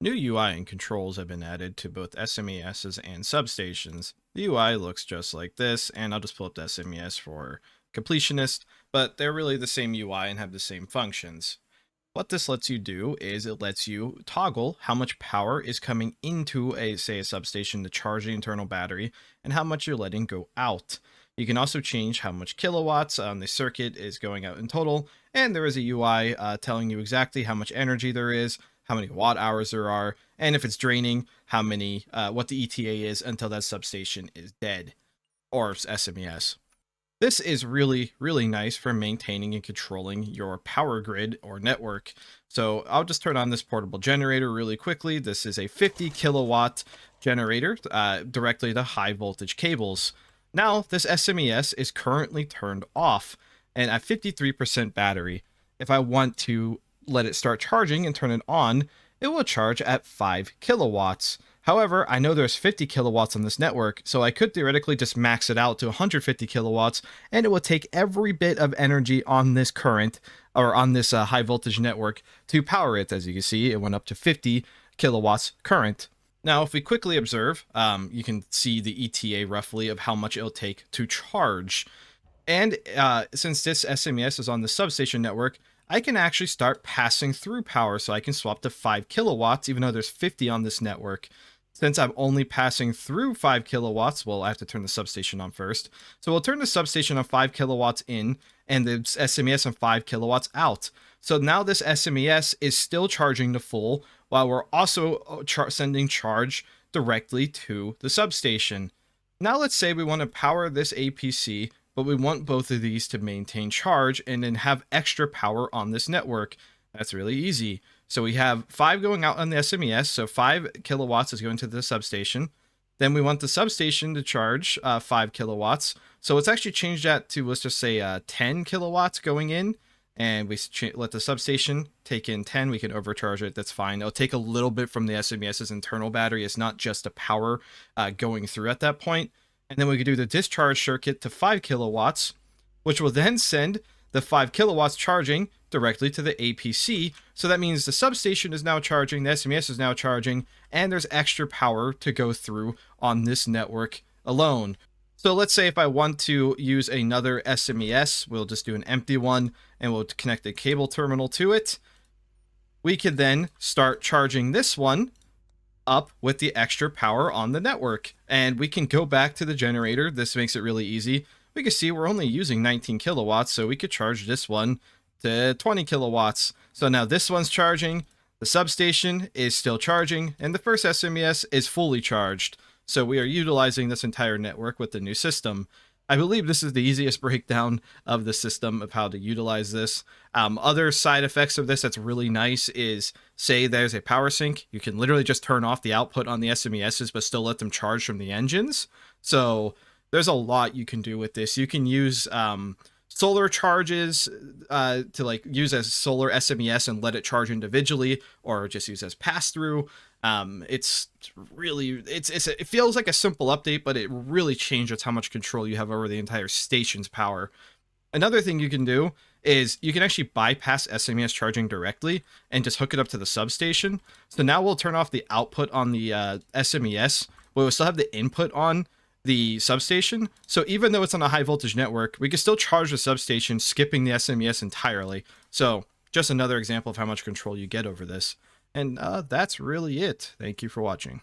New UI and controls have been added to both SMESs and substations. The UI looks just like this, and I'll just pull up the SMES for completionist, but they're really the same UI and have the same functions. What this lets you do is it lets you toggle how much power is coming into say a substation to charge the internal battery and how much you're letting go out. You can also change how much kilowatts on the circuit is going out in total, and there is a UI telling you exactly how much energy there is, how many watt hours there are, and if it's draining, how many, what the ETA is until that substation is dead, or SMES. This is really, really nice for maintaining and controlling your power grid or network. So I'll just turn on this portable generator really quickly. This is a 50 kilowatt generator directly to high voltage cables. Now this SMES is currently turned off and at 53% battery. If I want to let it start charging and turn it on, it will charge at 5 kilowatts. However, I know there's 50 kilowatts on this network, so I could theoretically just max it out to 150 kilowatts, and it will take every bit of energy on this current, or on this high voltage network, to power it. As you can see, it went up to 50 kilowatts current. Now, if we quickly observe, you can see the ETA roughly of how much it'll take to charge. And since this SMES is on the substation network, I can actually start passing through power, so I can swap to 5 kilowatts, even though there's 50 on this network. Since I'm only passing through 5 kilowatts, well, I have to turn the substation on first. So we'll turn the substation on 5 kilowatts in, and the SMES on 5 kilowatts out. So now this SMES is still charging to full, while we're also sending charge directly to the substation. Now let's say we want to power this APC, but we want both of these to maintain charge and then have extra power on this network. That's really easy. So we have 5 going out on the SMES, so 5 kilowatts is going to the substation. Then we want the substation to charge 5 kilowatts. So let's actually change that to, let's just say 10 kilowatts going in. And we let the substation take in 10. We can overcharge it. That's fine. It'll take a little bit from the SMES's internal battery. It's not just the power going through at that point. And then we could do the discharge circuit to 5 kilowatts, which will then send the 5 kilowatts charging directly to the APC. So that means the substation is now charging, the SMES is now charging, and there's extra power to go through on this network alone. So let's say if I want to use another SMES, we'll just do an empty one and we'll connect a cable terminal to it. We could then start charging this one up with the extra power on the network, and we can go back to the generator. This makes it really easy. We can see we're only using 19 kilowatts, so we could charge this one to 20 kilowatts. So now this one's charging, the substation is still charging, and the first SMES is fully charged. So we are utilizing this entire network with the new system. I believe this is the easiest breakdown of the system of how to utilize this. Other side effects of this that's really nice is, say there's a power sink, you can literally just turn off the output on the SMESs but still let them charge from the engines. So there's a lot you can do with this. You can use solar charges to like use as solar SMES and let it charge individually, or just use as pass-through. It's really, it feels like a simple update, but it really changes how much control you have over the entire station's power. Another thing you can do is you can actually bypass SMES charging directly and just hook it up to the substation. So now we'll turn off the output on the SMES, but we'll still have the input on the substation. So even though it's on a high voltage network, we can still charge the substation, skipping the SMES entirely. So just another example of how much control you get over this. And that's really it. Thank you for watching.